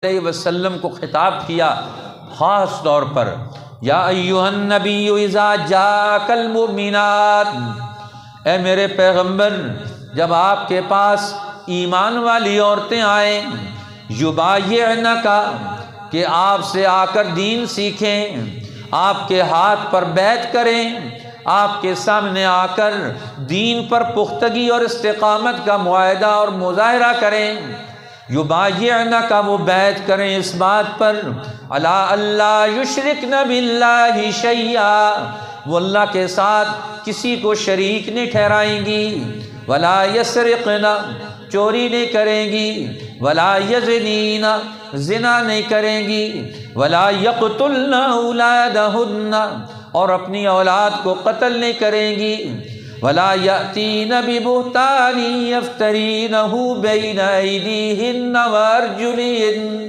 علیہ وسلم کو خطاب کیا خاص طور پر، یا ایھا النبی اذا جاءک المؤمنات، اے میرے پیغمبر جب آپ کے پاس ایمان والی عورتیں آئیں، یبایعنک کہ آپ سے آ کر دین سیکھیں، آپ کے ہاتھ پر بیعت کریں، آپ کے سامنے آ کر دین پر پختگی اور استقامت کا معاہدہ اور مظاہرہ کریں، یبایعنک وہ بیعت کریں اس بات پر علی اللہ یشرکن باللہ شیئا، وہ اللہ کے ساتھ کسی کو شریک نہیں ٹھہرائیں گی، ولا یسرقن چوری نہیں کریں گی، ولا یزنین زنا نہیں کریں گی، ولا یقتلن اولادہن اور اپنی اولاد کو قتل نہیں کریں گی، ولا یأتین ببہتان یفترینہ بین ایدیہن وارجلہن